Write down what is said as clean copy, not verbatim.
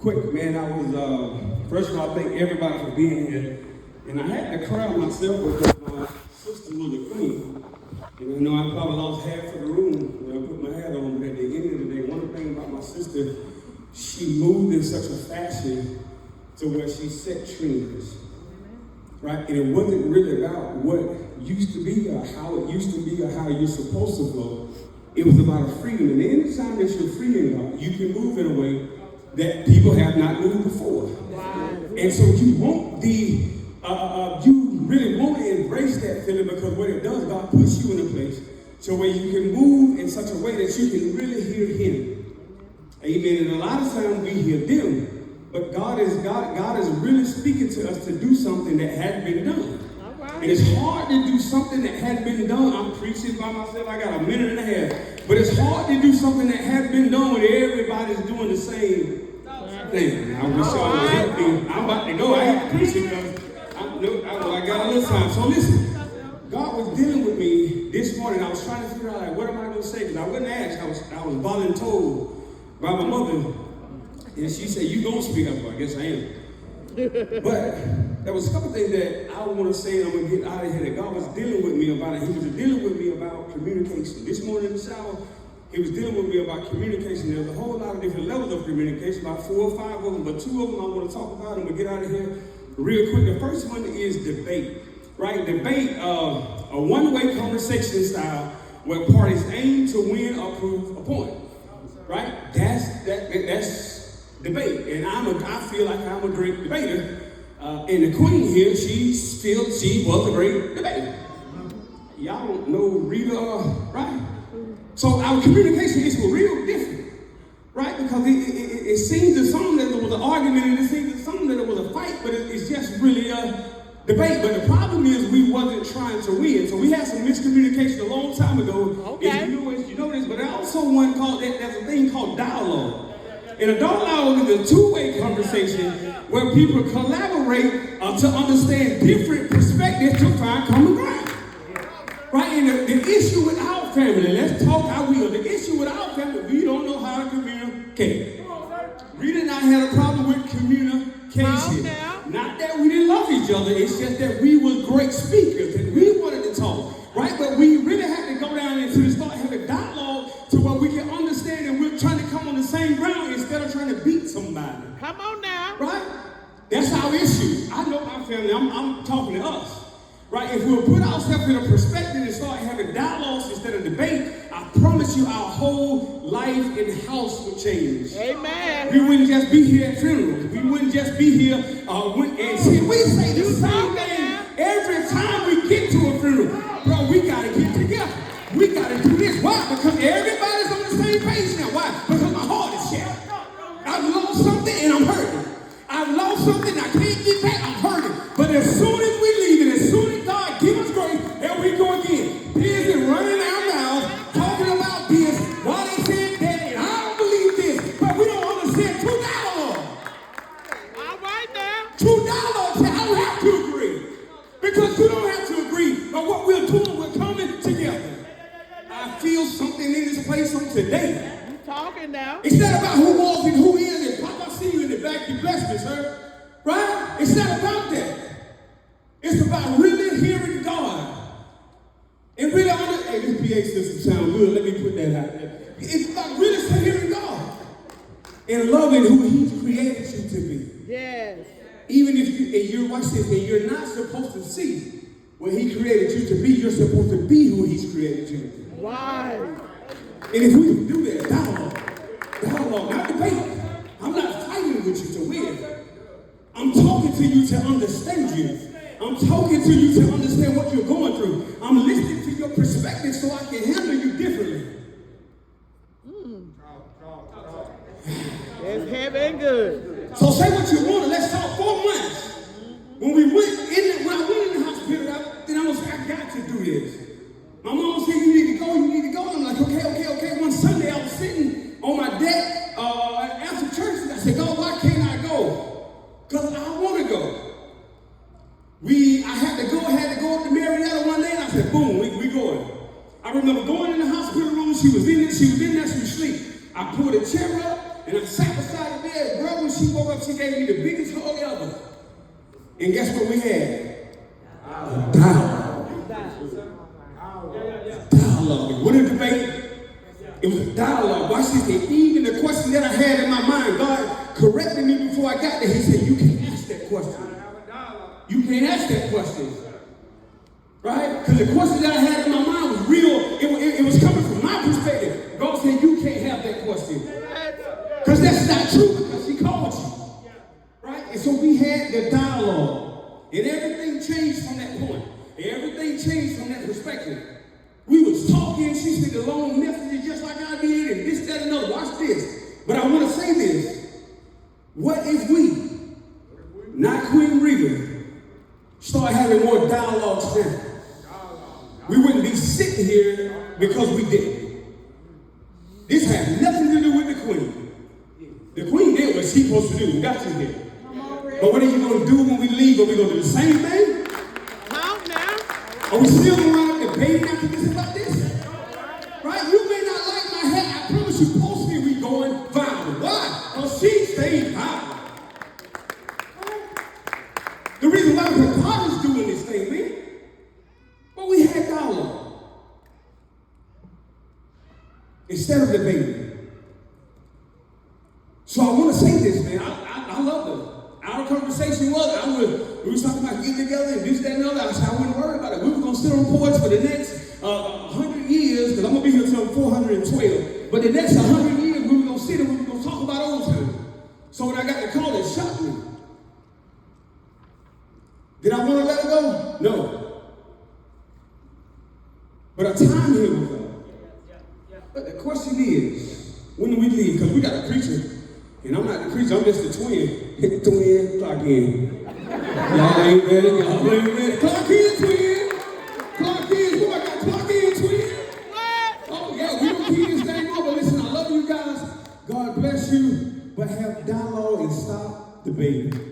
quick, man. I was, first of all, thank everybody for being here. And I had to cry myself because my sister was a queen. And you know, I probably lost half of the room when I put my hat on, but at the end of the day, one thing about my sister, she moved in such a fashion to where she set trends, right? And it wasn't really about what used to be or how it used to be or how you're supposed to flow. It was about a freedom. And anytime that you're free in God, you can move in a way that people have not moved before. Wow. And so you want you really want to embrace that feeling, because what it does, God puts you in a place so where you can move in such a way that you can really hear Him. Amen. And a lot of times we hear them, but God is really speaking to us to do something that hadn't been done. And it's hard to do something that hadn't been done. I'm preaching by myself. I got a minute and a half. But it's hard to do something that hadn't been done when everybody's doing the same thing. I wish y'all would help me. I'm about to go. I have to preach it because I got a little time. So listen, God was dealing with me this morning. I was trying to figure out, like, what am I going to say? Because I wasn't asked. I was voluntold by my mother. And she said, you don't speak up. Well, I guess I am. But there was a couple things that I want to say, and I'm going to get out of here, that God was dealing with me about it. He was dealing with me about communication. This morning in the shower, He was dealing with me about communication. There's a whole lot of different levels of communication, about 4 or 5 of them, but 2 of them I want to talk about, and we'll get out of here real quick. The first one is debate, right? Debate, a one-way conversation style where parties aim to win or prove a point, right? That's debate, and I feel like I'm a great debater. And the queen here, she feels she was a great debater. Y'all don't know Rita, right? So our communication is real different, right? Because it seems to some that there was an argument, and it seems to some that there was a fight, but it's just really a debate. But the problem is we wasn't trying to win. So we had some miscommunication a long time ago. Okay. You know this, but there's also one called, there's a thing called dialogue. And a dialogue is a two-way conversation where people collaborate to understand different perspectives to find common ground. Right? And the issue with our family, let's talk how we are. The issue with our family, we don't know how to communicate. Rita and I had a problem with communication. Not that we didn't love each other, it's just that we were great speakers and we wanted to talk. Right? But we really had to go down into start having dialogue to where we can understand and we're trying to come on the same ground instead of trying to beat somebody. Come on now. Right? That's our issue. I know my family, I'm talking to us. Right? If we'll put ourselves in a perspective and start having dialogues instead of debate, I promise you our whole life in house would change. Amen. We wouldn't just be here at funerals. We wouldn't just be here and see, we say the same thing every time we get to a funeral. Bro, we got to get together. We got to do this. Why? Because everybody's on the same page now. Why? Because my heart is shattered. I've lost something and I'm hurting. I've lost something I can't get back. I'm hurting. But as soon as we leave and as soon as God gives us grace, there we go again. Busy running our mouths, talking about this, why they said that, and I don't believe this. But we don't understand $2. All right now. $2. I don't have to agree. Because you don't have to agree. But what we're doing, we're coming together. I feel something in this place on today. You talking now. It's not about who was and who is. And Papa, I see you in the back. You blessed me, sir. Right? It's not about that. It's about really hearing God. And really hey, this PA system sounds good. Let me put that out there. It's about really hearing God. And loving who He's created you to be. Yes. Even if you're watch this, and you're not supposed to see what He created you to be, you're supposed to be who He's created you to be. Why? And if we can do that, dialogue, not debate. I'm not fighting with you to win. I'm talking to you to understand you. I'm talking to you to understand what you're going through. I'm listening to your perspective so I can handle you differently. It's heavy and good. So say what you want, and let's talk 4 months. When I went in the hospital, then I was like, I got to do this. My mom said, you need to go. And I'm like, okay. One Sunday, I was sitting on my deck after church, and I said, God, why can't I go? Because I want to go. I had to go up to Marietta one day, and I said, boom, we going. I remember going in the hospital room. She was in there, she was asleep. I pulled a chair up, and I sat beside the bed. Bro, when she she woke up, she gave me the biggest hug ever. And guess what we had? A dialogue. Dialogue. It wasn't a debate. It was a dialogue. Watch this. And even the question that I had in my mind, God corrected me before I got there. He said, you can't ask that question. You can't ask that question. Right? Because the question that I had in my mind was real. It was coming from my perspective. God said, you can't have that question. Because that's not true, because he called you. Right? And so we had the dialogue. And everything changed from that point. Everything changed from that perspective. We was talking, she sent a long messages just like I did, and this, that, and another. Watch this. But I want to say this. What if we, not Queen Rita, start having more dialogues now? We wouldn't be sitting here because we didn't. This had nothing to do with the Queen. The Queen did what she's supposed to do and got you here. But what are you going to do when we leave? Are we going to do the same thing? Count now. Are we still going around debating after this about this? Right? You may not like my hat. I promise you, post me, we going viral. Why? Because she stayed viral. The reason why God is doing this thing, man. But we had dialogue. Instead of debating. So I want to say this, man. I love them. Our conversation was, we was talking about getting together and this, that, and other. I said, I wouldn't worry about it. We were going to sit on porch for the next 100 years, because I'm going to be here until I'm 412. But the next 100 years, we were going to sit and we were going to talk about old times. So when I got the call, it shocked me. Did I want to let it go? No. But a time here was up. But the question is, when do we leave? Because we got a preacher. And I'm not the preacher, I'm just the twin. Hit the twin, clock in. Y'all ain't ready, y'all ain't ready. Clock in, twin. Clock in, boy, I got clock in, twin. What? Oh, yeah, we don't keep this thing on, but listen, I love you guys. God bless you. But have dialogue and stop debating.